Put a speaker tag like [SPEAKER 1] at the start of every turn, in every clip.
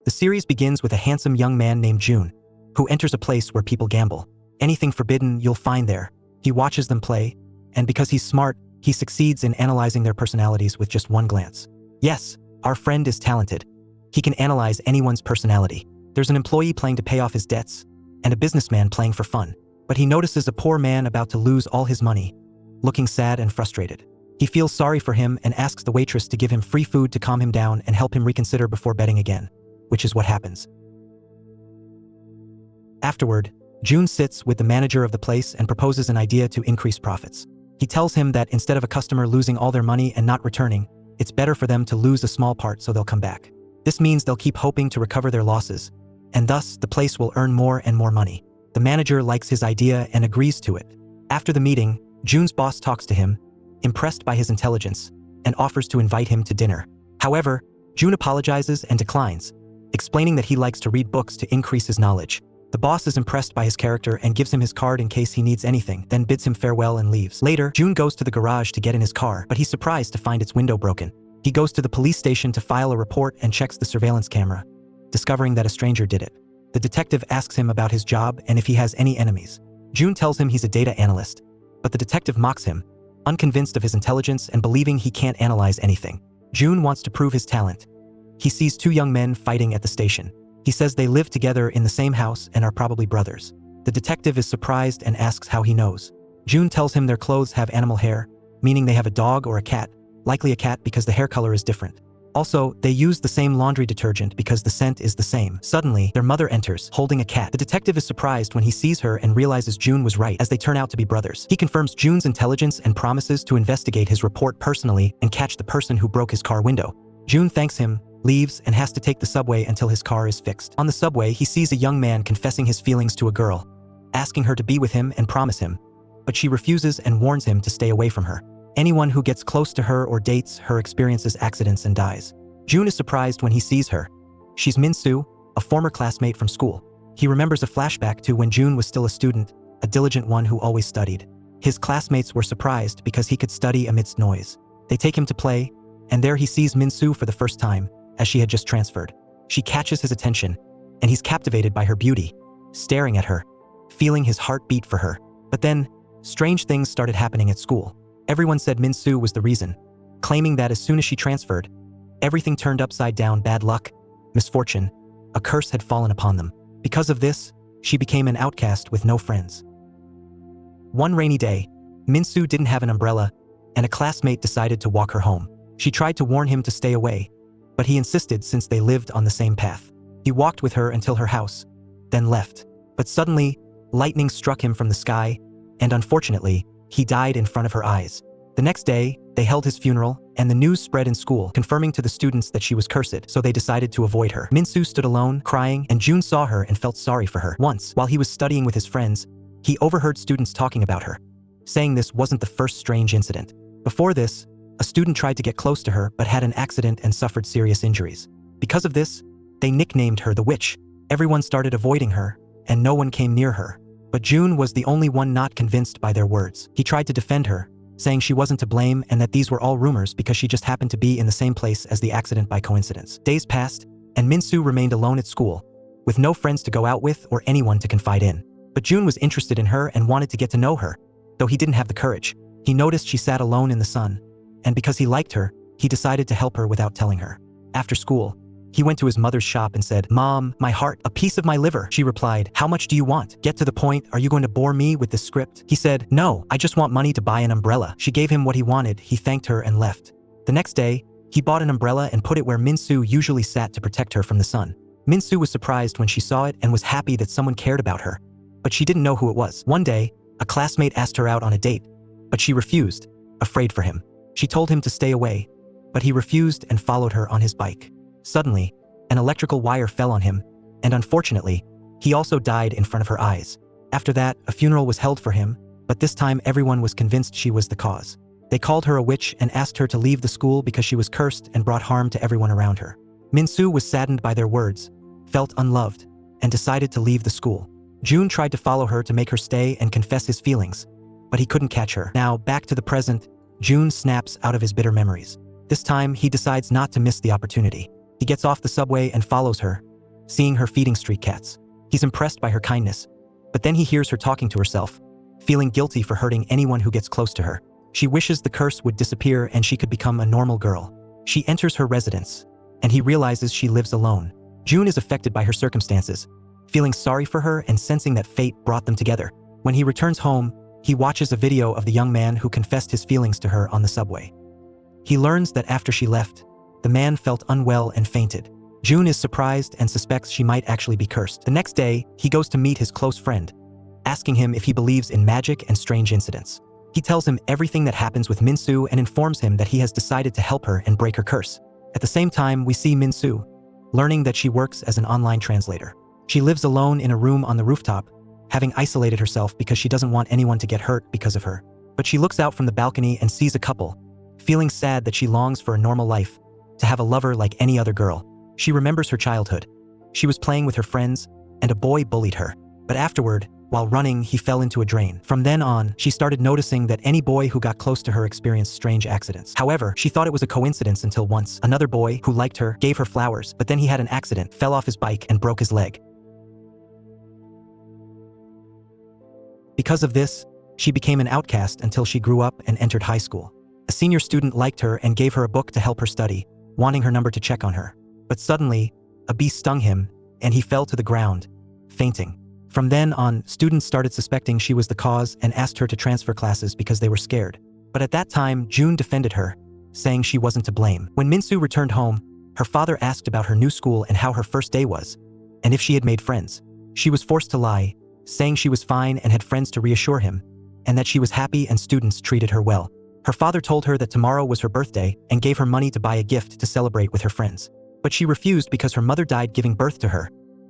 [SPEAKER 1] The series begins with a handsome young man named June, who enters a place where people gamble. Anything forbidden you'll find there. He watches them play, and because he's smart, he succeeds in analyzing their personalities with just one glance. Yes, our friend is talented. He can analyze anyone's personality. There's an employee playing to pay off his debts, and a businessman playing for fun. But he notices a poor man about to lose all his money, looking sad and frustrated. He feels sorry for him and asks the waitress to give him free food to calm him down and help him reconsider before betting again, which is what happens. Afterward, June sits with the manager of the place and proposes an idea to increase profits. He tells him that instead of a customer losing all their money and not returning, it's better for them to lose a small part so they'll come back. This means they'll keep hoping to recover their losses, and thus the place will earn more and more money. The manager likes his idea and agrees to it. After the meeting, June's boss talks to him, impressed by his intelligence, and offers to invite him to dinner. However, June apologizes and declines, explaining that he likes to read books to increase his knowledge. The boss is impressed by his character and gives him his card in case he needs anything, then bids him farewell and leaves. Later, June goes to the garage to get in his car, but he's surprised to find its window broken. He goes to the police station to file a report and checks the surveillance camera, discovering that a stranger did it. The detective asks him about his job and if he has any enemies. June tells him he's a data analyst, but the detective mocks him, unconvinced of his intelligence and believing he can't analyze anything. June wants to prove his talent. He sees two young men fighting at the station. He says they live together in the same house and are probably brothers. The detective is surprised and asks how he knows. June tells him their clothes have animal hair, meaning they have a dog or a cat, likely a cat because the hair color is different. Also, they use the same laundry detergent because the scent is the same. Suddenly, their mother enters, holding a cat. The detective is surprised when he sees her and realizes June was right, as they turn out to be brothers. He confirms June's intelligence and promises to investigate his report personally and catch the person who broke his car window. June thanks him, leaves, and has to take the subway until his car is fixed. On the subway, he sees a young man confessing his feelings to a girl, asking her to be with him and promise him, but she refuses and warns him to stay away from her. Anyone who gets close to her or dates her experiences accidents and dies. June is surprised when he sees her. She's Min-soo, a former classmate from school. He remembers a flashback to when June was still a student, a diligent one who always studied. His classmates were surprised because he could study amidst noise. They take him to play, and there he sees Min-soo for the first time, as she had just transferred. She catches his attention, and he's captivated by her beauty, staring at her, feeling his heart beat for her. But then, strange things started happening at school. Everyone said Min-soo was the reason, claiming that as soon as she transferred, everything turned upside down. Bad luck, misfortune, a curse had fallen upon them. Because of this, she became an outcast with no friends. One rainy day, Min-soo didn't have an umbrella, and a classmate decided to walk her home. She tried to warn him to stay away, but he insisted since they lived on the same path. He walked with her until her house, then left. But suddenly, lightning struck him from the sky, and unfortunately, he died in front of her eyes. The next day, they held his funeral, and the news spread in school, confirming to the students that she was cursed, so they decided to avoid her. Min-soo stood alone, crying, and June saw her and felt sorry for her. Once, while he was studying with his friends, he overheard students talking about her, saying this wasn't the first strange incident. Before this, a student tried to get close to her but had an accident and suffered serious injuries. Because of this, they nicknamed her the witch. Everyone started avoiding her, and no one came near her. But June was the only one not convinced by their words. He tried to defend her, saying she wasn't to blame and that these were all rumors because she just happened to be in the same place as the accident by coincidence. Days passed, and Min-soo remained alone at school, with no friends to go out with or anyone to confide in. But June was interested in her and wanted to get to know her, though he didn't have the courage. He noticed she sat alone in the sun, and because he liked her, he decided to help her without telling her. After school, he went to his mother's shop and said, "Mom, my heart, a piece of my liver." She replied, "How much do you want? Get to the point, are you going to bore me with this script?" He said, "No, I just want money to buy an umbrella." She gave him what he wanted, he thanked her and left. The next day, he bought an umbrella and put it where Min-soo usually sat to protect her from the sun. Min-soo was surprised when she saw it and was happy that someone cared about her, but she didn't know who it was. One day, a classmate asked her out on a date, but she refused, afraid for him. She told him to stay away, but he refused and followed her on his bike. Suddenly, an electrical wire fell on him, and unfortunately, he also died in front of her eyes. After that, a funeral was held for him, but this time everyone was convinced she was the cause. They called her a witch and asked her to leave the school because she was cursed and brought harm to everyone around her. Min-soo was saddened by their words, felt unloved, and decided to leave the school. June tried to follow her to make her stay and confess his feelings, but he couldn't catch her. Now, back to the present, June snaps out of his bitter memories. This time, he decides not to miss the opportunity. He gets off the subway and follows her, seeing her feeding street cats. He's impressed by her kindness, but then he hears her talking to herself, feeling guilty for hurting anyone who gets close to her. She wishes the curse would disappear and she could become a normal girl. She enters her residence, and he realizes she lives alone. June is affected by her circumstances, feeling sorry for her and sensing that fate brought them together. When he returns home, he watches a video of the young man who confessed his feelings to her on the subway. He learns that after she left, the man felt unwell and fainted. June is surprised and suspects she might actually be cursed. The next day, he goes to meet his close friend, asking him if he believes in magic and strange incidents. He tells him everything that happens with Min-soo and informs him that he has decided to help her and break her curse. At the same time, we see Min-soo, learning that she works as an online translator. She lives alone in a room on the rooftop, having isolated herself because she doesn't want anyone to get hurt because of her. But she looks out from the balcony and sees a couple, feeling sad that she longs for a normal life, to have a lover like any other girl. She remembers her childhood. She was playing with her friends, and a boy bullied her. But afterward, while running, he fell into a drain. From then on, she started noticing that any boy who got close to her experienced strange accidents. However, she thought it was a coincidence until once, another boy who liked her gave her flowers, but then he had an accident, fell off his bike, and broke his leg. Because of this, she became an outcast until she grew up and entered high school. A senior student liked her and gave her a book to help her study, wanting her number to check on her. But suddenly, a bee stung him, and he fell to the ground, fainting. From then on, students started suspecting she was the cause and asked her to transfer classes because they were scared. But at that time, June defended her, saying she wasn't to blame. When Min-soo returned home, her father asked about her new school and how her first day was, and if she had made friends. She was forced to lie, saying she was fine and had friends to reassure him, and that she was happy and students treated her well. Her father told her that tomorrow was her birthday and gave her money to buy a gift to celebrate with her friends. But she refused because her mother died giving birth to her,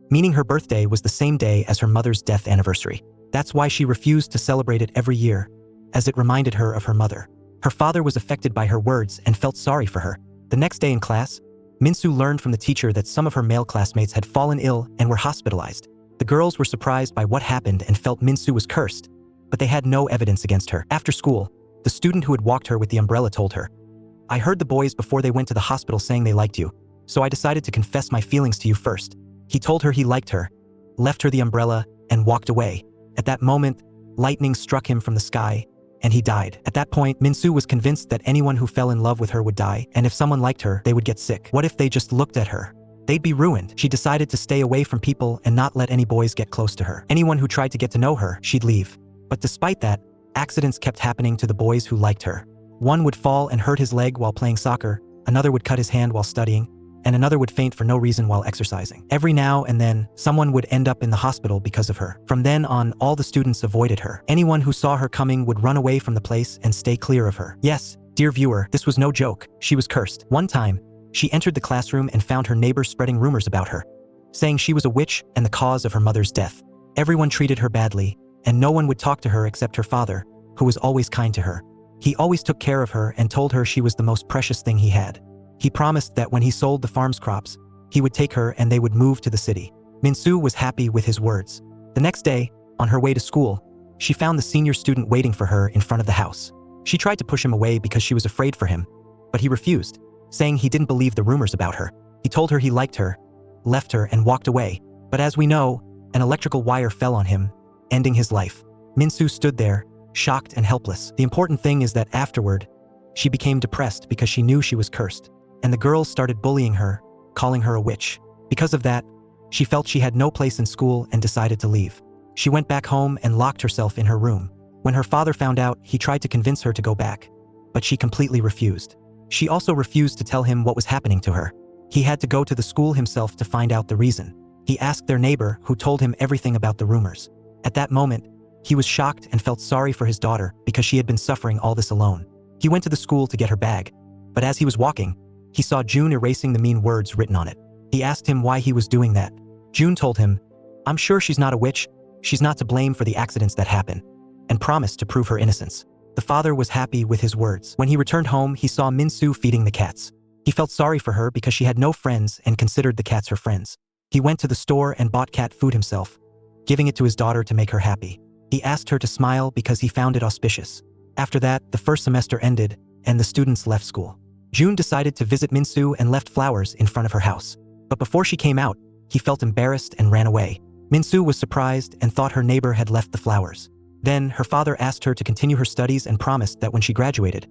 [SPEAKER 1] meaning her birthday was the same day as her mother's death anniversary. That's why she refused to celebrate it every year, as it reminded her of her mother. Her father was affected by her words and felt sorry for her. The next day in class, Min-soo learned from the teacher that some of her male classmates had fallen ill and were hospitalized. The girls were surprised by what happened and felt Min-soo was cursed, but they had no evidence against her. After school, the student who had walked her with the umbrella told her, "I heard the boys before they went to the hospital saying they liked you, so I decided to confess my feelings to you first." He told her he liked her, left her the umbrella, and walked away. At that moment, lightning struck him from the sky, and he died. At that point, Min-soo was convinced that anyone who fell in love with her would die, and if someone liked her, they would get sick. What if they just looked at her? They'd be ruined. She decided to stay away from people and not let any boys get close to her. Anyone who tried to get to know her, she'd leave. But despite that, accidents kept happening to the boys who liked her. One would fall and hurt his leg while playing soccer, another would cut his hand while studying, and another would faint for no reason while exercising. Every now and then, someone would end up in the hospital because of her. From then on, all the students avoided her. Anyone who saw her coming would run away from the place and stay clear of her. Yes, dear viewer, this was no joke. She was cursed. One time, she entered the classroom and found her neighbors spreading rumors about her, saying she was a witch and the cause of her mother's death. Everyone treated her badly, and no one would talk to her except her father, who was always kind to her. He always took care of her and told her she was the most precious thing he had. He promised that when he sold the farm's crops, he would take her and they would move to the city. Min-soo was happy with his words. The next day, on her way to school, she found the senior student waiting for her in front of the house. She tried to push him away because she was afraid for him, but he refused, saying he didn't believe the rumors about her. He told her he liked her, left her, and walked away. But as we know, an electrical wire fell on him, ending his life. Min-soo stood there, shocked and helpless. The important thing is that afterward, she became depressed because she knew she was cursed, and the girls started bullying her, calling her a witch. Because of that, she felt she had no place in school and decided to leave. She went back home and locked herself in her room. When her father found out, he tried to convince her to go back, but she completely refused. She also refused to tell him what was happening to her. He had to go to the school himself to find out the reason. He asked their neighbor, who told him everything about the rumors. At that moment, he was shocked and felt sorry for his daughter because she had been suffering all this alone. He went to the school to get her bag, but as he was walking, he saw June erasing the mean words written on it. He asked him why he was doing that. June told him, "I'm sure she's not a witch, she's not to blame for the accidents that happen," and promised to prove her innocence. The father was happy with his words. When he returned home, he saw Min-soo feeding the cats. He felt sorry for her because she had no friends and considered the cats her friends. He went to the store and bought cat food himself, giving it to his daughter to make her happy. He asked her to smile because he found it auspicious. After that, the first semester ended, and the students left school. June decided to visit Min-soo and left flowers in front of her house. But before she came out, He felt embarrassed and ran away. Min-soo was surprised and thought her neighbor had left the flowers. Then, her father asked her to continue her studies and promised that when she graduated,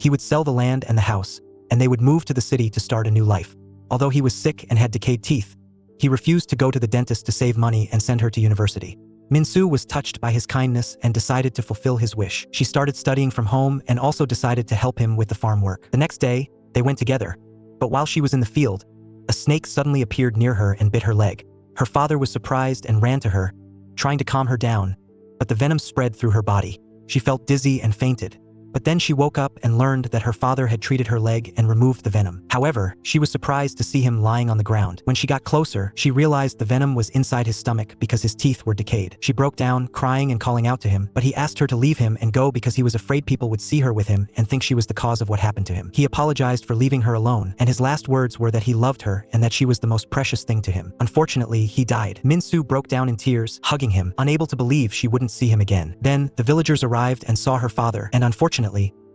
[SPEAKER 1] he would sell the land and the house, and they would move to the city to start a new life. Although he was sick and had decayed teeth, he refused to go to the dentist to save money and send her to university. Min-soo was touched by his kindness and decided to fulfill his wish. She started studying from home and also decided to help him with the farm work. The next day, they went together. But while she was in the field, a snake suddenly appeared near her and bit her leg. Her father was surprised and ran to her, trying to calm her down, but the venom spread through her body. She felt dizzy and fainted. But then she woke up and learned that her father had treated her leg and removed the venom. However, she was surprised to see him lying on the ground. When she got closer, she realized the venom was inside his stomach because his teeth were decayed. She broke down, crying and calling out to him, but he asked her to leave him and go because he was afraid people would see her with him and think she was the cause of what happened to him. He apologized for leaving her alone, and his last words were that he loved her and that she was the most precious thing to him. Unfortunately, he died. Min-soo broke down in tears, hugging him, unable to believe she wouldn't see him again. Then, the villagers arrived and saw her father, and unfortunately,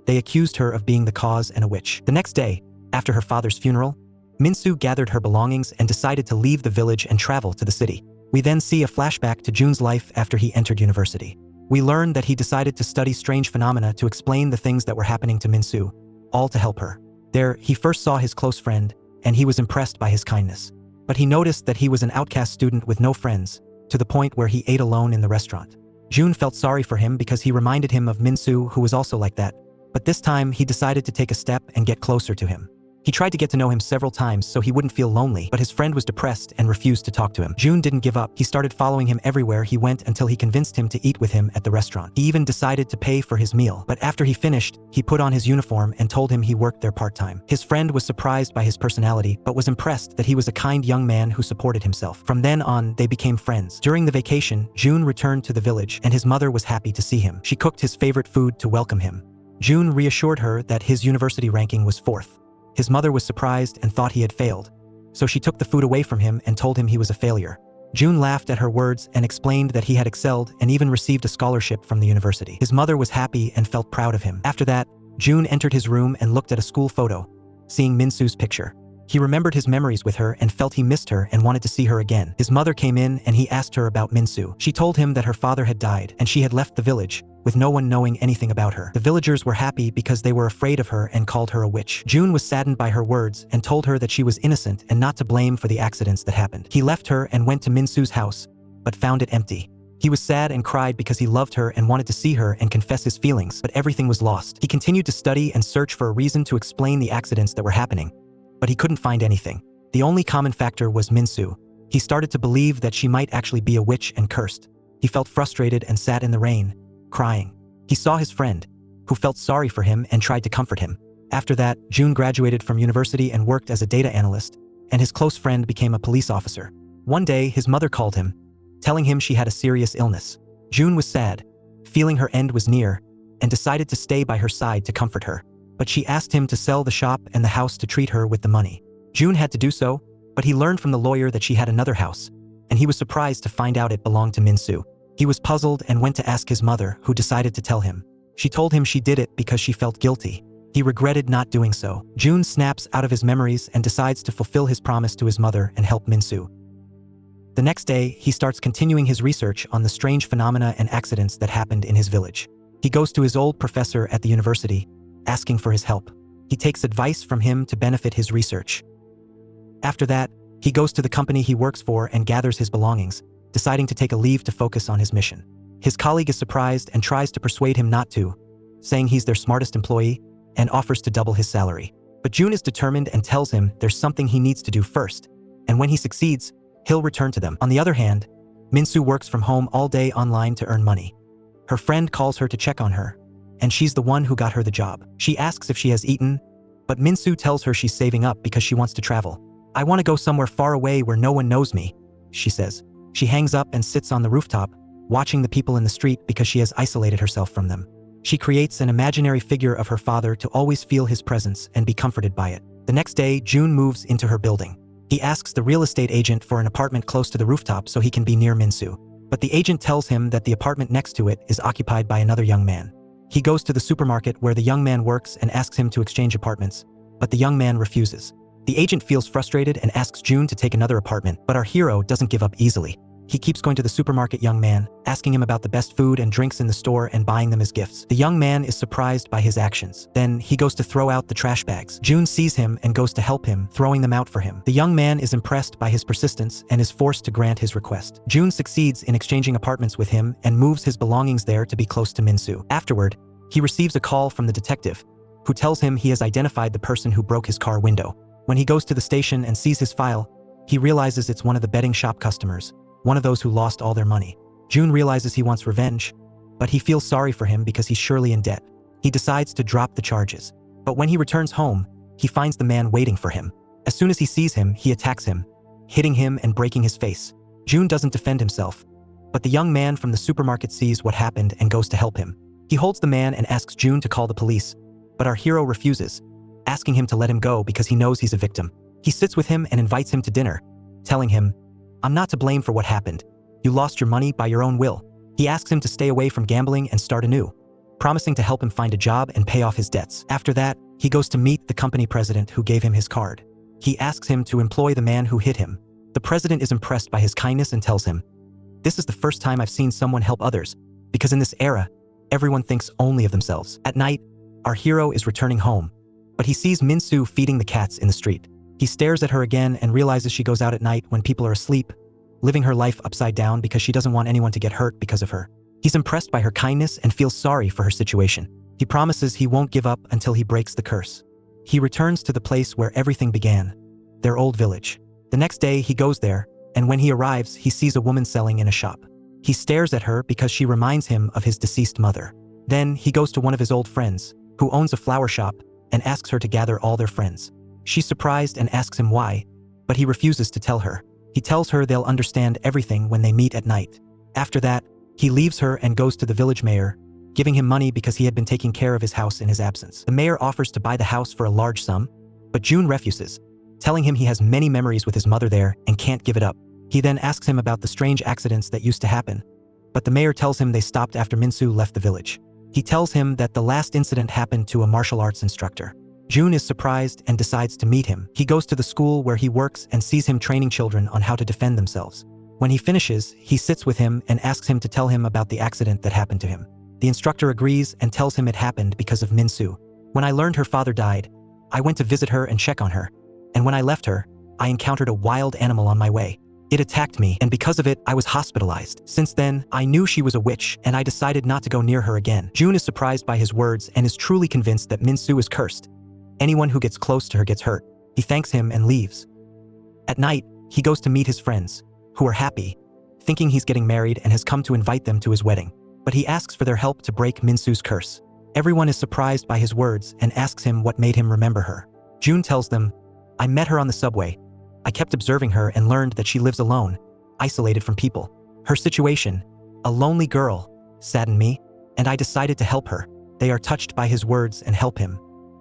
[SPEAKER 1] they accused her of being the cause and a witch. The next day, after her father's funeral, Min-soo gathered her belongings and decided to leave the village and travel to the city. We then see a flashback to Jun's life after he entered university. We learn that he decided to study strange phenomena to explain the things that were happening to Min-soo, all to help her. There, he first saw his close friend, and he was impressed by his kindness. But he noticed that he was an outcast student with no friends, to the point where he ate alone in the restaurant. Jun felt sorry for him because he reminded him of Min-soo, who was also like that. But this time, he decided to take a step and get closer to him. He tried to get to know him several times so he wouldn't feel lonely, but his friend was depressed and refused to talk to him. Jun didn't give up. He started following him everywhere he went until he convinced him to eat with him at the restaurant. He even decided to pay for his meal. But after he finished, he put on his uniform and told him he worked there part-time. His friend was surprised by his personality, but was impressed that he was a kind young man who supported himself. From then on, they became friends. During the vacation, Jun returned to the village, and his mother was happy to see him. She cooked his favorite food to welcome him. Jun reassured her that his university ranking was 4th. His mother was surprised and thought he had failed, so she took the food away from him and told him he was a failure. Jun laughed at her words and explained that he had excelled and even received a scholarship from the university. His mother was happy and felt proud of him. After that, Jun entered his room and looked at a school photo, seeing Min-soo's picture. He remembered his memories with her and felt he missed her and wanted to see her again. His mother came in and he asked her about Min-soo. She told him that her father had died and she had left the village, with no one knowing anything about her. The villagers were happy because they were afraid of her and called her a witch. Jun was saddened by her words and told her that she was innocent and not to blame for the accidents that happened. He left her and went to Min-soo's house, but found it empty. He was sad and cried because he loved her and wanted to see her and confess his feelings, but everything was lost. He continued to study and search for a reason to explain the accidents that were happening, but he couldn't find anything. The only common factor was Min-soo. He started to believe that she might actually be a witch and cursed. He felt frustrated and sat in the rain, crying. He saw his friend, who felt sorry for him and tried to comfort him. After that, Jun graduated from university and worked as a data analyst, and his close friend became a police officer. One day, his mother called him, telling him she had a serious illness. Jun was sad, feeling her end was near, and decided to stay by her side to comfort her. But she asked him to sell the shop and the house to treat her with the money. Jun had to do so, but he learned from the lawyer that she had another house, and he was surprised to find out it belonged to Min-soo. He was puzzled and went to ask his mother, who decided to tell him. She told him she did it because she felt guilty. He regretted not doing so. Jun snaps out of his memories and decides to fulfill his promise to his mother and help Min-soo. The next day, he starts continuing his research on the strange phenomena and accidents that happened in his village. He goes to his old professor at the university, asking for his help. He takes advice from him to benefit his research. After that, he goes to the company he works for and gathers his belongings, deciding to take a leave to focus on his mission. His colleague is surprised and tries to persuade him not to, saying he's their smartest employee and offers to double his salary. But Jun is determined and tells him there's something he needs to do first, and when he succeeds, he'll return to them. On the other hand, Min-soo works from home all day online to earn money. Her friend calls her to check on her, and she's the one who got her the job. She asks if she has eaten, but Min-soo tells her she's saving up because she wants to travel. "I want to go somewhere far away where no one knows me," she says. She hangs up and sits on the rooftop, watching the people in the street because she has isolated herself from them. She creates an imaginary figure of her father to always feel his presence and be comforted by it. The next day, Jun moves into her building. He asks the real estate agent for an apartment close to the rooftop so he can be near Min-soo. But the agent tells him that the apartment next to it is occupied by another young man. He goes to the supermarket where the young man works and asks him to exchange apartments, but the young man refuses. The agent feels frustrated and asks June to take another apartment, but our hero doesn't give up easily. He keeps going to the supermarket young man, asking him about the best food and drinks in the store and buying them as gifts. The young man is surprised by his actions. Then he goes to throw out the trash bags. June sees him and goes to help him, throwing them out for him. The young man is impressed by his persistence and is forced to grant his request. June succeeds in exchanging apartments with him and moves his belongings there to be close to Min-soo. Afterward, he receives a call from the detective, who tells him he has identified the person who broke his car window. When he goes to the station and sees his file, he realizes it's one of the betting shop customers, one of those who lost all their money. June realizes he wants revenge, but he feels sorry for him because he's surely in debt. He decides to drop the charges. But when he returns home, he finds the man waiting for him. As soon as he sees him, he attacks him, hitting him and breaking his face. June doesn't defend himself, but the young man from the supermarket sees what happened and goes to help him. He holds the man and asks June to call the police, but our hero refuses, asking him to let him go because he knows he's a victim. He sits with him and invites him to dinner, telling him, "I'm not to blame for what happened. You lost your money by your own will." He asks him to stay away from gambling and start anew, promising to help him find a job and pay off his debts. After that, he goes to meet the company president who gave him his card. He asks him to employ the man who hit him. The president is impressed by his kindness and tells him, "This is the first time I've seen someone help others, because in this era, everyone thinks only of themselves." At night, our hero is returning home, but he sees Min-soo feeding the cats in the street. He stares at her again and realizes she goes out at night when people are asleep, living her life upside down because she doesn't want anyone to get hurt because of her. He's impressed by her kindness and feels sorry for her situation. He promises he won't give up until he breaks the curse. He returns to the place where everything began, their old village. The next day, he goes there, and when he arrives, he sees a woman selling in a shop. He stares at her because she reminds him of his deceased mother. Then he goes to one of his old friends, who owns a flower shop, and asks her to gather all their friends. She's surprised and asks him why, but he refuses to tell her. He tells her they'll understand everything when they meet at night. After that, he leaves her and goes to the village mayor, giving him money because he had been taking care of his house in his absence. The mayor offers to buy the house for a large sum, but June refuses, telling him he has many memories with his mother there and can't give it up. He then asks him about the strange accidents that used to happen, but the mayor tells him they stopped after Min-soo left the village. He tells him that the last incident happened to a martial arts instructor. June is surprised and decides to meet him. He goes to the school where he works and sees him training children on how to defend themselves. When he finishes, he sits with him and asks him to tell him about the accident that happened to him. The instructor agrees and tells him it happened because of Min-soo. "When I learned her father died, I went to visit her and check on her. And when I left her, I encountered a wild animal on my way. It attacked me, and because of it, I was hospitalized. Since then, I knew she was a witch, and I decided not to go near her again." June is surprised by his words and is truly convinced that Min-soo is cursed. Anyone who gets close to her gets hurt. He thanks him and leaves. At night, he goes to meet his friends, who are happy, thinking he's getting married and has come to invite them to his wedding. But he asks for their help to break Min-soo's curse. Everyone is surprised by his words and asks him what made him remember her. June tells them, "I met her on the subway. I kept observing her and learned that she lives alone, isolated from people. Her situation, a lonely girl, saddened me, and I decided to help her." They are touched by his words and help him.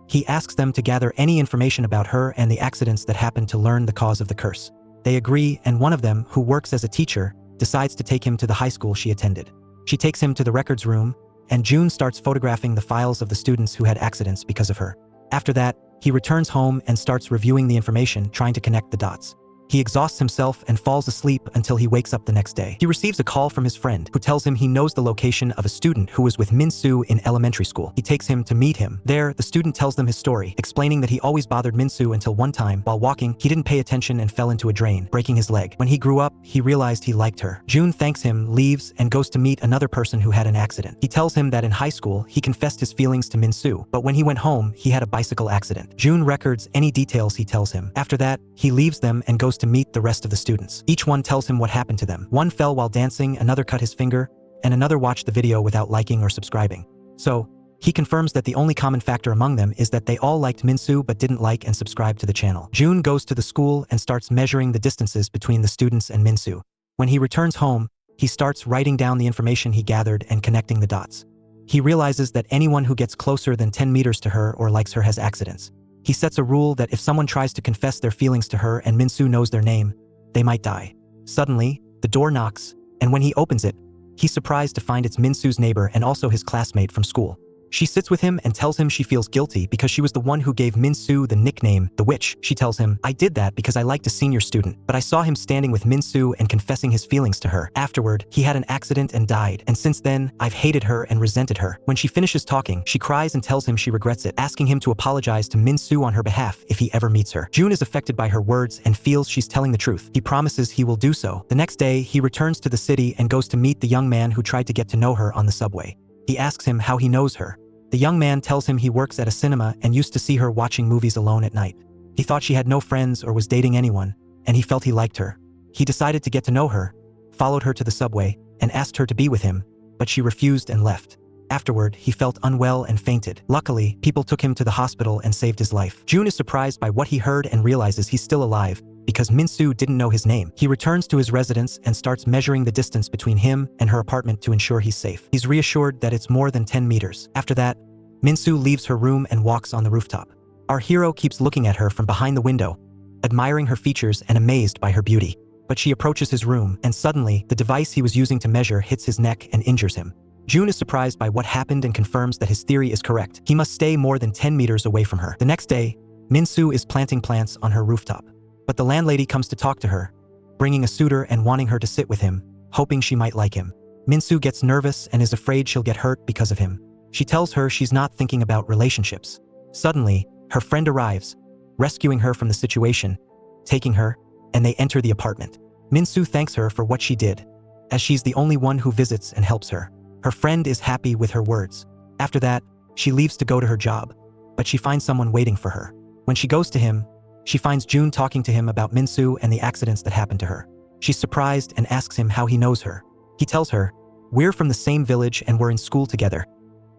[SPEAKER 1] He asks them to gather any information about her and the accidents that happened to learn the cause of the curse. They agree, and one of them, who works as a teacher, decides to take him to the high school she attended. She takes him to the records room, and June starts photographing the files of the students who had accidents because of her. After that, he returns home and starts reviewing the information, trying to connect the dots. He exhausts himself and falls asleep until he wakes up the next day. He receives a call from his friend, who tells him he knows the location of a student who was with Min-soo in elementary school. He takes him to meet him. There, the student tells them his story, explaining that he always bothered Min-soo until one time, while walking, he didn't pay attention and fell into a drain, breaking his leg. When he grew up, he realized he liked her. June thanks him, leaves, and goes to meet another person who had an accident. He tells him that in high school, he confessed his feelings to Min-soo, but when he went home, he had a bicycle accident. June records any details he tells him. After that, he leaves them and goes to meet the rest of the students. Each one tells him what happened to them. One fell while dancing, another cut his finger, and another watched the video without liking or subscribing. So, he confirms that the only common factor among them is that they all liked Min-soo but didn't like and subscribe to the channel. June goes to the school and starts measuring the distances between the students and Min-soo. When he returns home, he starts writing down the information he gathered and connecting the dots. He realizes that anyone who gets closer than 10 meters to her or likes her has accidents. He sets a rule that if someone tries to confess their feelings to her and Min-soo knows their name, they might die. Suddenly, the door knocks, and when he opens it, he's surprised to find it's Min-soo's neighbor and also his classmate from school. She sits with him and tells him she feels guilty because she was the one who gave Min-soo the nickname, the witch. She tells him, "I did that because I liked a senior student, but I saw him standing with Min-soo and confessing his feelings to her. Afterward, he had an accident and died, and since then, I've hated her and resented her." When she finishes talking, she cries and tells him she regrets it, asking him to apologize to Min-soo on her behalf if he ever meets her. June is affected by her words and feels she's telling the truth. He promises he will do so. The next day, he returns to the city and goes to meet the young man who tried to get to know her on the subway. He asks him how he knows her. The young man tells him he works at a cinema and used to see her watching movies alone at night. He thought she had no friends or was dating anyone, and he felt he liked her. He decided to get to know her, followed her to the subway, and asked her to be with him, but she refused and left. Afterward, he felt unwell and fainted. Luckily, people took him to the hospital and saved his life. June is surprised by what he heard and realizes he's still alive, because Min-soo didn't know his name. He returns to his residence and starts measuring the distance between him and her apartment to ensure he's safe. He's reassured that it's more than 10 meters. After that, Min-soo leaves her room and walks on the rooftop. Our hero keeps looking at her from behind the window, admiring her features and amazed by her beauty. But she approaches his room, and suddenly, the device he was using to measure hits his neck and injures him. June is surprised by what happened and confirms that his theory is correct. He must stay more than 10 meters away from her. The next day, Min-soo is planting plants on her rooftop. But the landlady comes to talk to her, bringing a suitor and wanting her to sit with him, hoping she might like him. Min-soo gets nervous and is afraid she'll get hurt because of him. She tells her she's not thinking about relationships. Suddenly, her friend arrives, rescuing her from the situation, taking her, and they enter the apartment. Min-soo thanks her for what she did, as she's the only one who visits and helps her. Her friend is happy with her words. After that, she leaves to go to her job, but she finds someone waiting for her. When she goes to him, she finds June talking to him about Min-soo and the accidents that happened to her. She's surprised and asks him how he knows her. He tells her, "We're from the same village and we're in school together,"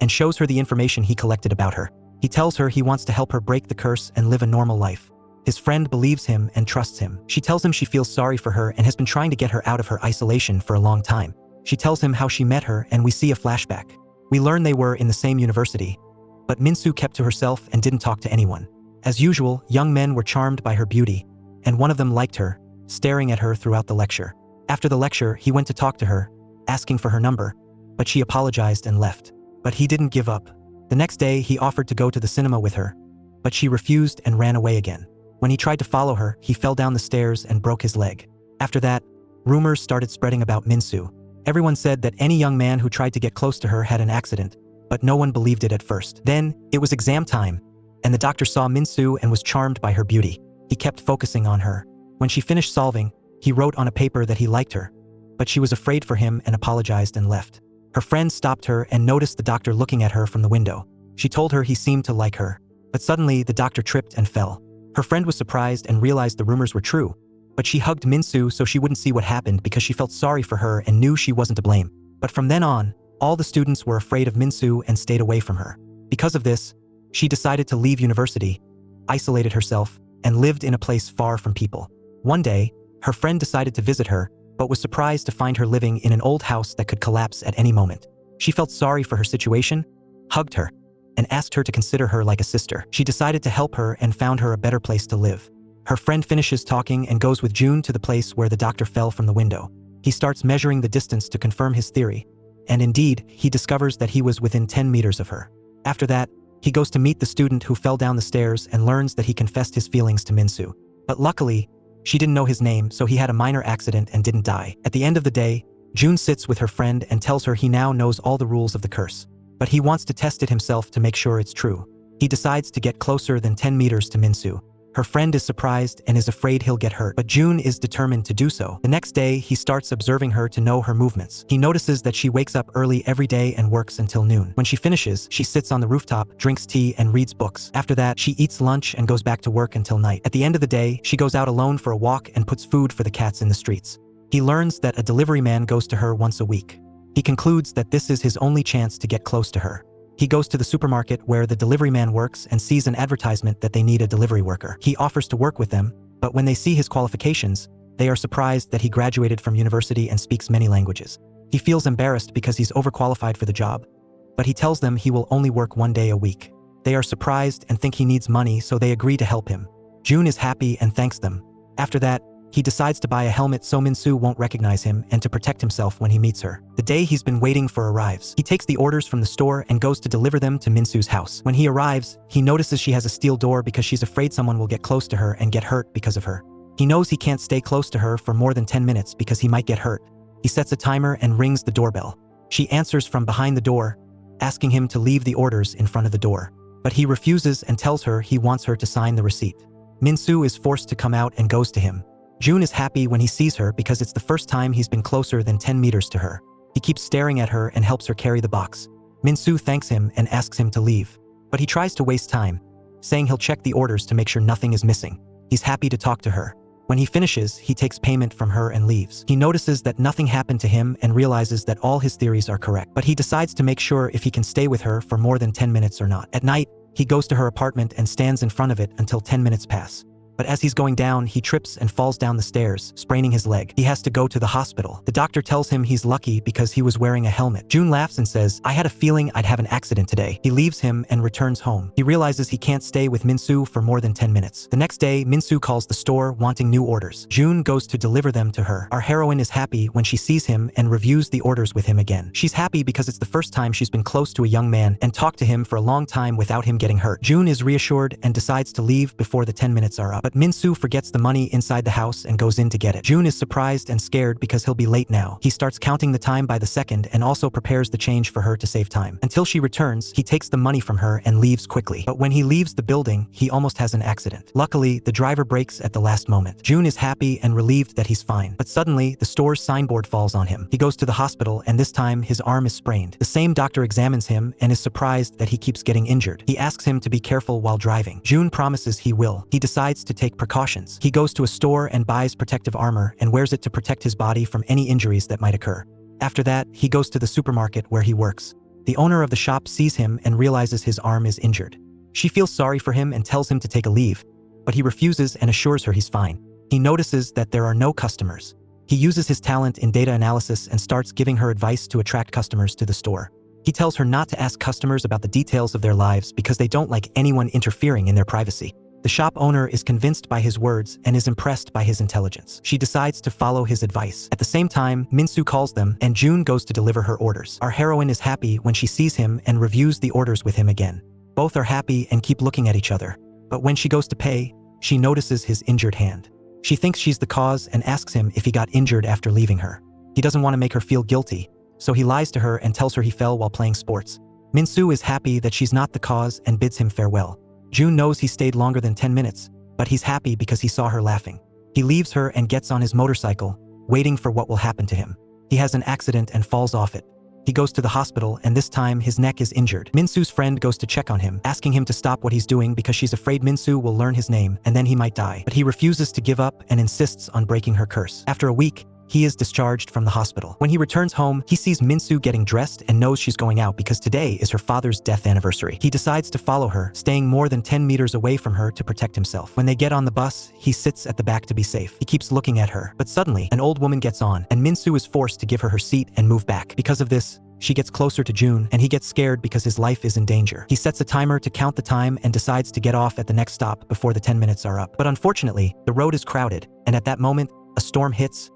[SPEAKER 1] and shows her the information he collected about her. He tells her he wants to help her break the curse and live a normal life. His friend believes him and trusts him. She tells him she feels sorry for her and has been trying to get her out of her isolation for a long time. She tells him how she met her, and we see a flashback. We learn they were in the same university, but Min-soo kept to herself and didn't talk to anyone. As usual, young men were charmed by her beauty, and one of them liked her, staring at her throughout the lecture. After the lecture, he went to talk to her, asking for her number, but she apologized and left. But he didn't give up. The next day, he offered to go to the cinema with her, but she refused and ran away again. When he tried to follow her, he fell down the stairs and broke his leg. After that, rumors started spreading about Min-soo. Everyone said that any young man who tried to get close to her had an accident, but no one believed it at first. Then, it was exam time, and the doctor saw Min-soo and was charmed by her beauty. He kept focusing on her. When she finished solving, he wrote on a paper that he liked her, but she was afraid for him and apologized and left. Her friend stopped her and noticed the doctor looking at her from the window. She told her he seemed to like her, but suddenly the doctor tripped and fell. Her friend was surprised and realized the rumors were true, but she hugged Min-soo so she wouldn't see what happened because she felt sorry for her and knew she wasn't to blame. But from then on, all the students were afraid of Min-soo and stayed away from her. Because of this, she decided to leave university, isolated herself, and lived in a place far from people. One day, her friend decided to visit her, but was surprised to find her living in an old house that could collapse at any moment. She felt sorry for her situation, hugged her, and asked her to consider her like a sister. She decided to help her and found her a better place to live. Her friend finishes talking and goes with June to the place where the doctor fell from the window. He starts measuring the distance to confirm his theory, and indeed, he discovers that he was within 10 meters of her. After that, he goes to meet the student who fell down the stairs and learns that he confessed his feelings to Min-soo. But luckily, she didn't know his name, so he had a minor accident and didn't die. At the end of the day, June sits with her friend and tells her he now knows all the rules of the curse, but he wants to test it himself to make sure it's true. He decides to get closer than 10 meters to Min-soo. Her friend is surprised and is afraid he'll get hurt, but June is determined to do so. The next day, he starts observing her to know her movements. He notices that she wakes up early every day and works until noon. When she finishes, she sits on the rooftop, drinks tea, and reads books. After that, she eats lunch and goes back to work until night. At the end of the day, she goes out alone for a walk and puts food for the cats in the streets. He learns that a delivery man goes to her once a week. He concludes that this is his only chance to get close to her. He goes to the supermarket where the delivery man works and sees an advertisement that they need a delivery worker. He offers to work with them, but when they see his qualifications, they are surprised that he graduated from university and speaks many languages. He feels embarrassed because he's overqualified for the job, but he tells them he will only work 1 day a week. They are surprised and think he needs money, so they agree to help him. June is happy and thanks them. After that, He decides to buy a helmet so Min-soo won't recognize him and to protect himself when he meets her. The day he's been waiting for arrives. He takes the orders from the store and goes to deliver them to Min-soo's house. When he arrives, he notices she has a steel door because she's afraid someone will get close to her and get hurt because of her. He knows he can't stay close to her for more than 10 minutes because he might get hurt. He sets a timer and rings the doorbell. She answers from behind the door, asking him to leave the orders in front of the door. But he refuses and tells her he wants her to sign the receipt. Min-soo is forced to come out and goes to him. Jun is happy when he sees her because it's the first time he's been closer than 10 meters to her. He keeps staring at her and helps her carry the box. Min-soo thanks him and asks him to leave. But he tries to waste time, saying he'll check the orders to make sure nothing is missing. He's happy to talk to her. When he finishes, he takes payment from her and leaves. He notices that nothing happened to him and realizes that all his theories are correct. But he decides to make sure if he can stay with her for more than 10 minutes or not. At night, he goes to her apartment and stands in front of it until 10 minutes pass. But as he's going down, he trips and falls down the stairs, spraining his leg. He has to go to the hospital. The doctor tells him he's lucky because he was wearing a helmet. Jun laughs and says, "I had a feeling I'd have an accident today." He leaves him and returns home. He realizes he can't stay with Min-soo for more than 10 minutes. The next day, Min-soo calls the store wanting new orders. Jun goes to deliver them to her. Our heroine is happy when she sees him and reviews the orders with him again. She's happy because it's the first time she's been close to a young man and talked to him for a long time without him getting hurt. Jun is reassured and decides to leave before the 10 minutes are up. But Min-soo forgets the money inside the house and goes in to get it. Jun is surprised and scared because he'll be late now. He starts counting the time by the second and also prepares the change for her to save time. Until she returns, he takes the money from her and leaves quickly. But when he leaves the building, he almost has an accident. Luckily, the driver brakes at the last moment. Jun is happy and relieved that he's fine. But suddenly, the store's signboard falls on him. He goes to the hospital and this time his arm is sprained. The same doctor examines him and is surprised that he keeps getting injured. He asks him to be careful while driving. Jun promises he will. He decides to take precautions. He goes to a store and buys protective armor and wears it to protect his body from any injuries that might occur. After that, he goes to the supermarket where he works. The owner of the shop sees him and realizes his arm is injured. She feels sorry for him and tells him to take a leave, but he refuses and assures her he's fine. He notices that there are no customers. He uses his talent in data analysis and starts giving her advice to attract customers to the store. He tells her not to ask customers about the details of their lives because they don't like anyone interfering in their privacy. The shop owner is convinced by his words and is impressed by his intelligence. She decides to follow his advice. At the same time, Min-soo calls them and Jun goes to deliver her orders. Our heroine is happy when she sees him and reviews the orders with him again. Both are happy and keep looking at each other. But when she goes to pay, she notices his injured hand. She thinks she's the cause and asks him if he got injured after leaving her. He doesn't want to make her feel guilty, so he lies to her and tells her he fell while playing sports. Min-soo is happy that she's not the cause and bids him farewell. Jun knows he stayed longer than 10 minutes, but he's happy because he saw her laughing. He leaves her and gets on his motorcycle, waiting for what will happen to him. He has an accident and falls off it. He goes to the hospital and this time his neck is injured. Min-soo's friend goes to check on him, asking him to stop what he's doing because she's afraid Min-soo will learn his name and then he might die. But he refuses to give up and insists on breaking her curse. After a week, he is discharged from the hospital. When he returns home, he sees Min-soo getting dressed and knows she's going out because today is her father's death anniversary. He decides to follow her, staying more than 10 meters away from her to protect himself. When they get on the bus, he sits at the back to be safe. He keeps looking at her, but suddenly, an old woman gets on, and Min-soo is forced to give her her seat and move back. Because of this, she gets closer to Jun, and he gets scared because his life is in danger. He sets a timer to count the time and decides to get off at the next stop before the 10 minutes are up. But unfortunately, the road is crowded, and at that moment, a storm hits,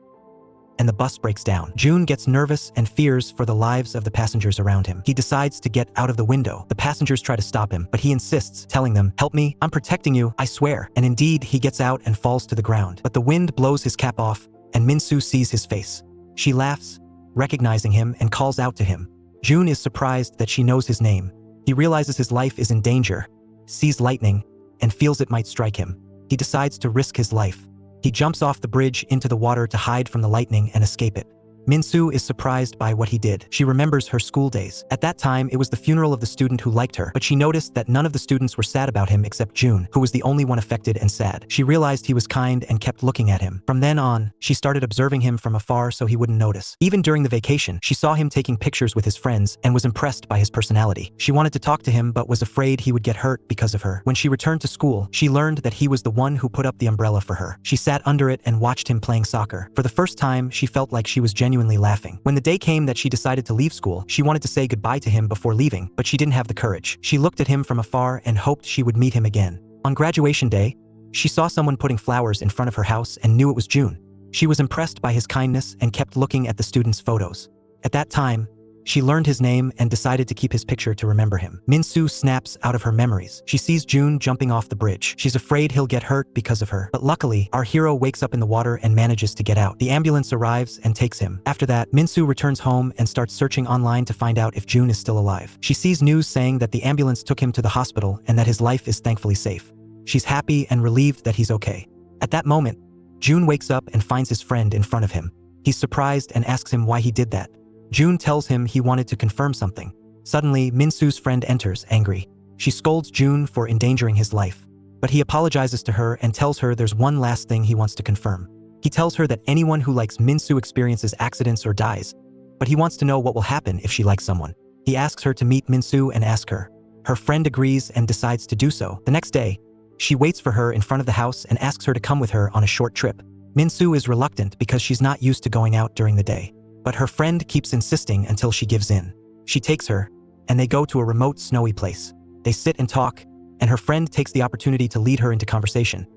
[SPEAKER 1] and the bus breaks down. Jun gets nervous and fears for the lives of the passengers around him. He decides to get out of the window. The passengers try to stop him, but he insists, telling them, "Help me, I'm protecting you, I swear." And indeed, he gets out and falls to the ground. But the wind blows his cap off, and Min-soo sees his face. She laughs, recognizing him, and calls out to him. Jun is surprised that she knows his name. He realizes his life is in danger, sees lightning, and feels it might strike him. He decides to risk his life. He jumps off the bridge into the water to hide from the lightning and escape it. Min-soo is surprised by what he did. She remembers her school days. At that time, it was the funeral of the student who liked her, but she noticed that none of the students were sad about him except Jun, who was the only one affected and sad. She realized he was kind and kept looking at him. From then on, she started observing him from afar so he wouldn't notice. Even during the vacation, she saw him taking pictures with his friends and was impressed by his personality. She wanted to talk to him but was afraid he would get hurt because of her. When she returned to school, she learned that he was the one who put up the umbrella for her. She sat under it and watched him playing soccer. For the first time, she felt like she was genuinely laughing. When the day came that she decided to leave school, she wanted to say goodbye to him before leaving, but she didn't have the courage. She looked at him from afar and hoped she would meet him again. On graduation day, She saw someone putting flowers in front of her house and knew it was June. She was impressed by his kindness and kept looking at the student's photos. At that time, she learned his name and decided to keep his picture to remember him. Min-soo snaps out of her memories. She sees June jumping off the bridge. She's afraid he'll get hurt because of her. But luckily, our hero wakes up in the water and manages to get out. The ambulance arrives and takes him. After that, Min-soo returns home and starts searching online to find out if June is still alive. She sees news saying that the ambulance took him to the hospital and that his life is thankfully safe. She's happy and relieved that he's okay. At that moment, June wakes up and finds his friend in front of him. He's surprised and asks him why he did that. June tells him he wanted to confirm something. Suddenly, Min-soo's friend enters, angry. She scolds June for endangering his life, but he apologizes to her and tells her there's one last thing he wants to confirm. He tells her that anyone who likes Min-soo experiences accidents or dies, but he wants to know what will happen if she likes someone. He asks her to meet Min-soo and ask her. Her friend agrees and decides to do so. The next day, she waits for her in front of the house and asks her to come with her on a short trip. Min-soo is reluctant because she's not used to going out during the day. But her friend keeps insisting until she gives in. She takes her, and they go to a remote, snowy place. They sit and talk, and her friend takes the opportunity to lead her into conversation,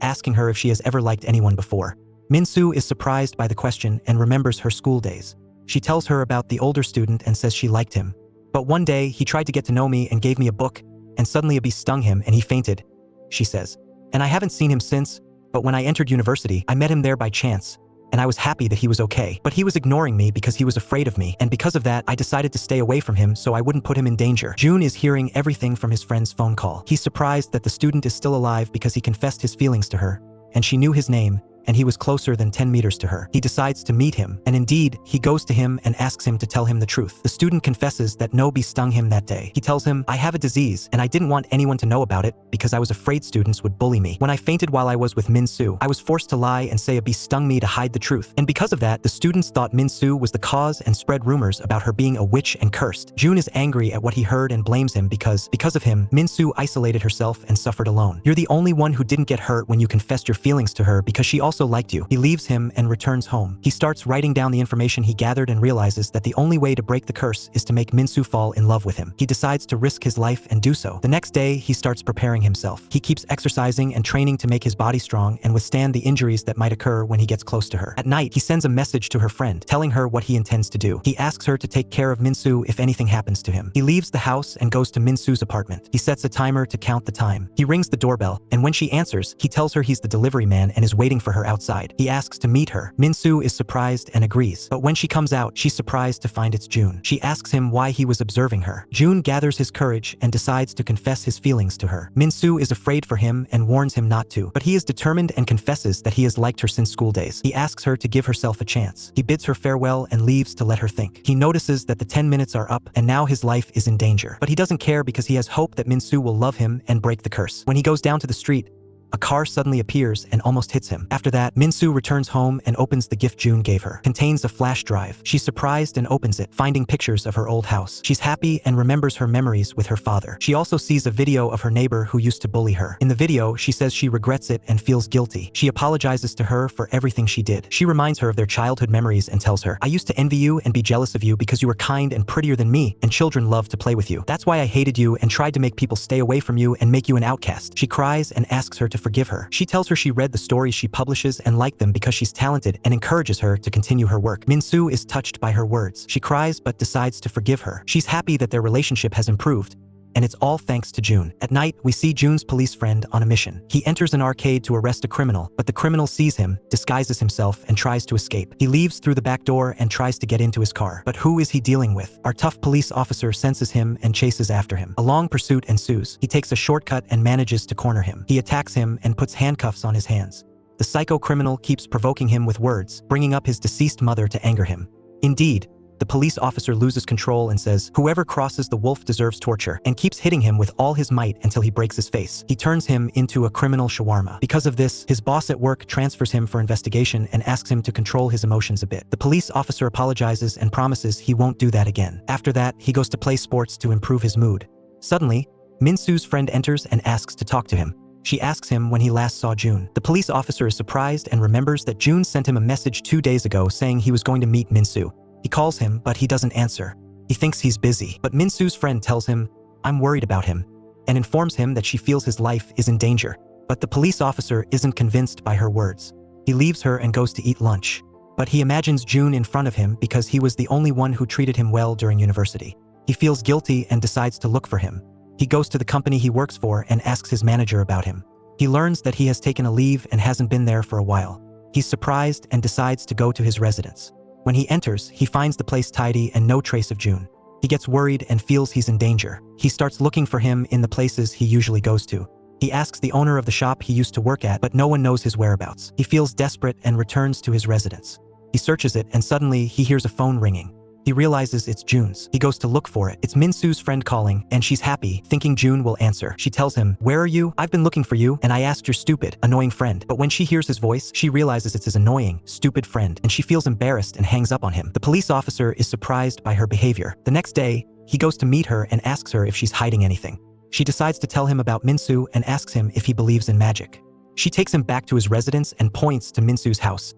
[SPEAKER 1] asking her if she has ever liked anyone before. Min-soo is surprised by the question and remembers her school days. She tells her about the older student and says she liked him. But one day, he tried to get to know me and gave me a book, and suddenly a bee stung him and he fainted, she says. And I haven't seen him since, but when I entered university, I met him there by chance. And I was happy that he was okay. But he was ignoring me because he was afraid of me, and because of that, I decided to stay away from him so I wouldn't put him in danger. June is hearing everything from his friend's phone call. He's surprised that the student is still alive because he confessed his feelings to her, and she knew his name, and he was closer than 10 meters to her. He decides to meet him, and indeed, he goes to him and asks him to tell him the truth. The student confesses that no bee stung him that day. He tells him, I have a disease, and I didn't want anyone to know about it because I was afraid students would bully me. When I fainted while I was with Min-soo, I was forced to lie and say a bee stung me to hide the truth. And because of that, the students thought Min-soo was the cause and spread rumors about her being a witch and cursed. June is angry at what he heard and blames him because of him, Min-soo isolated herself and suffered alone. You're the only one who didn't get hurt when you confessed your feelings to her because she also liked you. He leaves him and returns home. He starts writing down the information he gathered and realizes that the only way to break the curse is to make Min-soo fall in love with him. He decides to risk his life and do so. The next day, he starts preparing himself. He keeps exercising and training to make his body strong and withstand the injuries that might occur when he gets close to her. At night, he sends a message to her friend, telling her what he intends to do. He asks her to take care of Min-soo if anything happens to him. He leaves the house and goes to Min-soo's apartment. He sets a timer to count the time. He rings the doorbell, and when she answers, he tells her he's the delivery man and is waiting for her outside. He asks to meet her. Min-soo is surprised and agrees, but when she comes out, she's surprised to find it's June. She asks him why he was observing her. June gathers his courage and decides to confess his feelings to her. Min-soo is afraid for him and warns him not to, but he is determined and confesses that he has liked her since school days. He asks her to give herself a chance. He bids her farewell and leaves to let her think. He notices that the 10 minutes are up and now his life is in danger, but he doesn't care because he has hope that Min-soo will love him and break the curse. When he goes down to the street, a car suddenly appears and almost hits him. After that, Min-soo returns home and opens the gift June gave her. Contains a flash drive. She's surprised and opens it, finding pictures of her old house. She's happy and remembers her memories with her father. She also sees a video of her neighbor who used to bully her. In the video, she says she regrets it and feels guilty. She apologizes to her for everything she did. She reminds her of their childhood memories and tells her, I used to envy you and be jealous of you because you were kind and prettier than me, and children loved to play with you. That's why I hated you and tried to make people stay away from you and make you an outcast. She cries and asks her to forgive her. She tells her she read the stories she publishes and liked them because she's talented and encourages her to continue her work. Min-soo is touched by her words. She cries but decides to forgive her. She's happy that their relationship has improved, and it's all thanks to June. At night, we see June's police friend on a mission. He enters an arcade to arrest a criminal, but the criminal sees him, disguises himself, and tries to escape. He leaves through the back door and tries to get into his car. But who is he dealing with? Our tough police officer senses him and chases after him. A long pursuit ensues. He takes a shortcut and manages to corner him. He attacks him and puts handcuffs on his hands. The psycho criminal keeps provoking him with words, bringing up his deceased mother to anger him. Indeed, the police officer loses control and says, whoever crosses the wolf deserves torture, and keeps hitting him with all his might until he breaks his face. He turns him into a criminal shawarma. Because of this, his boss at work transfers him for investigation and asks him to control his emotions a bit. The police officer apologizes and promises he won't do that again. After that, he goes to play sports to improve his mood. Suddenly, Min-soo's friend enters and asks to talk to him. She asks him when he last saw June. The police officer is surprised and remembers that June sent him a message 2 days ago saying he was going to meet Min-soo. He calls him, but he doesn't answer. He thinks he's busy, but Min-soo's friend tells him, I'm worried about him, and informs him that she feels his life is in danger. But the police officer isn't convinced by her words. He leaves her and goes to eat lunch. But he imagines June in front of him because he was the only one who treated him well during university. He feels guilty and decides to look for him. He goes to the company he works for and asks his manager about him. He learns that he has taken a leave and hasn't been there for a while. He's surprised and decides to go to his residence. When he enters, he finds the place tidy and no trace of June. He gets worried and feels he's in danger. He starts looking for him in the places he usually goes to. He asks the owner of the shop he used to work at, but no one knows his whereabouts. He feels desperate and returns to his residence. He searches it and suddenly he hears a phone ringing. He realizes it's June's. He goes to look for it. It's Min-soo's friend calling, and she's happy, thinking June will answer. She tells him, "Where are you? I've been looking for you, and I asked your stupid, annoying friend." But when she hears his voice, she realizes it's his annoying, stupid friend, and she feels embarrassed and hangs up on him. The police officer is surprised by her behavior. The next day, he goes to meet her and asks her if she's hiding anything. She decides to tell him about Min-soo and asks him if he believes in magic. She takes him back to his residence and points to Min-soo's house,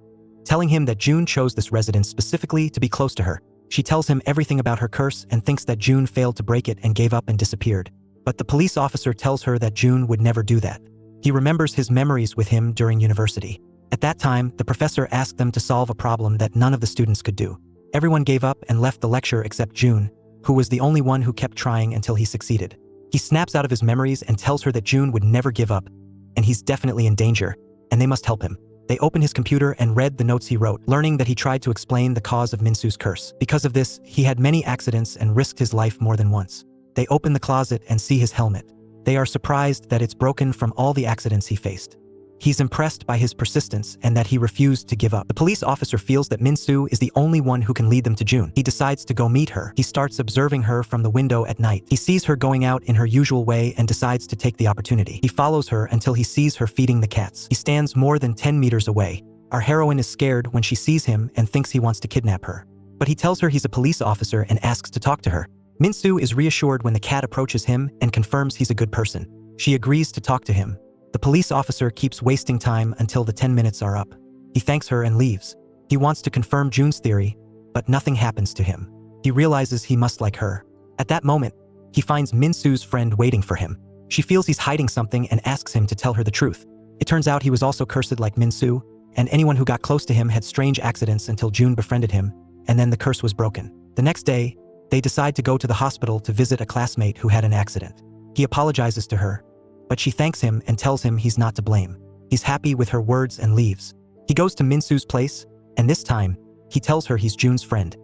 [SPEAKER 1] telling him that June chose this residence specifically to be close to her. She tells him everything about her curse and thinks that June failed to break it and gave up and disappeared. But the police officer tells her that June would never do that. He remembers his memories with him during university. At that time, the professor asked them to solve a problem that none of the students could do. Everyone gave up and left the lecture except June, who was the only one who kept trying until he succeeded. He snaps out of his memories and tells her that June would never give up, and he's definitely in danger, and they must help him. They open his computer and read the notes he wrote, learning that he tried to explain the cause of Min-soo's curse. Because of this, he had many accidents and risked his life more than once. They open the closet and see his helmet. They are surprised that it's broken from all the accidents he faced. He's impressed by his persistence and that he refused to give up. The police officer feels that Min-soo is the only one who can lead them to June. He decides to go meet her. He starts observing her from the window at night. He sees her going out in her usual way and decides to take the opportunity. He follows her until he sees her feeding the cats. He stands more than 10 meters away. Our heroine is scared when she sees him and thinks he wants to kidnap her. But he tells her he's a police officer and asks to talk to her. Min-soo is reassured when the cat approaches him and confirms he's a good person. She agrees to talk to him. The police officer keeps wasting time until the 10 minutes are up. He thanks her and leaves. He wants to confirm June's theory, but nothing happens to him. He realizes he must like her. At that moment, he finds Min-soo's friend waiting for him. She feels he's hiding something and asks him to tell her the truth. It turns out he was also cursed like Min-soo, and anyone who got close to him had strange accidents until June befriended him, and then the curse was broken. The next day, they decide to go to the hospital to visit a classmate who had an accident. He apologizes to her, but she thanks him and tells him he's not to blame. He's happy with her words and leaves. He goes to Min-soo's place, and this time, he tells her he's June's friend.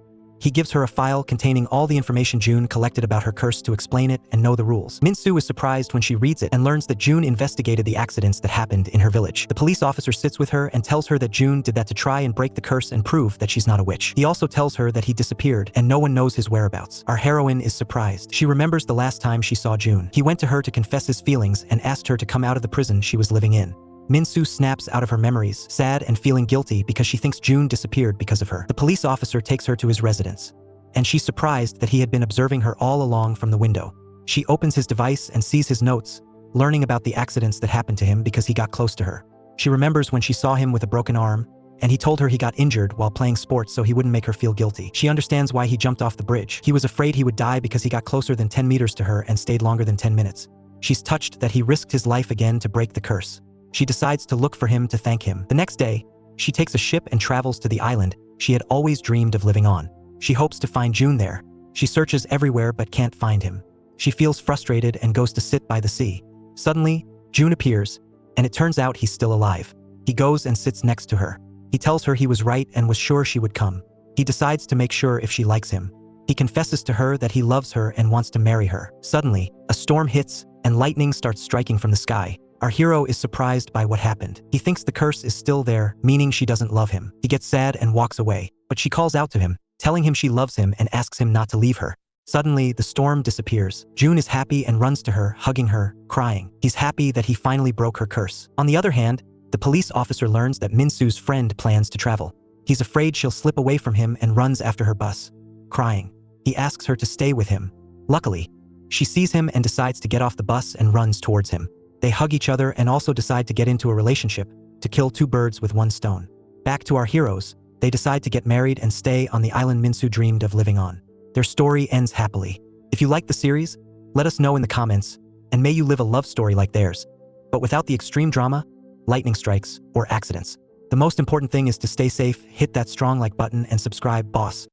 [SPEAKER 1] He gives her a file containing all the information June collected about her curse to explain it and know the rules. Min-soo is surprised when she reads it and learns that June investigated the accidents that happened in her village. The police officer sits with her and tells her that June did that to try and break the curse and prove that she's not a witch. He also tells her that he disappeared and no one knows his whereabouts. Our heroine is surprised. She remembers the last time she saw June. He went to her to confess his feelings and asked her to come out of the prison she was living in. Min-soo snaps out of her memories, sad and feeling guilty because she thinks June disappeared because of her. The police officer takes her to his residence, and she's surprised that he had been observing her all along from the window. She opens his device and sees his notes, learning about the accidents that happened to him because he got close to her. She remembers when she saw him with a broken arm, and he told her he got injured while playing sports so he wouldn't make her feel guilty. She understands why he jumped off the bridge. He was afraid he would die because he got closer than 10 meters to her and stayed longer than 10 minutes. She's touched that he risked his life again to break the curse. She decides to look for him to thank him. The next day, she takes a ship and travels to the island she had always dreamed of living on. She hopes to find June there. She searches everywhere but can't find him. She feels frustrated and goes to sit by the sea. Suddenly, June appears, and it turns out he's still alive. He goes and sits next to her. He tells her he was right and was sure she would come. He decides to make sure if she likes him. He confesses to her that he loves her and wants to marry her. Suddenly, a storm hits, and lightning starts striking from the sky. Our hero is surprised by what happened. He thinks the curse is still there, meaning she doesn't love him. He gets sad and walks away, but she calls out to him, telling him she loves him and asks him not to leave her. Suddenly, the storm disappears. June is happy and runs to her, hugging her, crying. He's happy that he finally broke her curse. On the other hand, the police officer learns that Min-soo's friend plans to travel. He's afraid she'll slip away from him and runs after her bus, crying. He asks her to stay with him. Luckily, she sees him and decides to get off the bus and runs towards him. They hug each other and also decide to get into a relationship, to kill two birds with one stone. Back to our heroes, they decide to get married and stay on the island Min-soo dreamed of living on. Their story ends happily. If you like the series, let us know in the comments, and may you live a love story like theirs. but without the extreme drama, lightning strikes, or accidents. The most important thing is to stay safe, hit that strong like button, and subscribe, boss.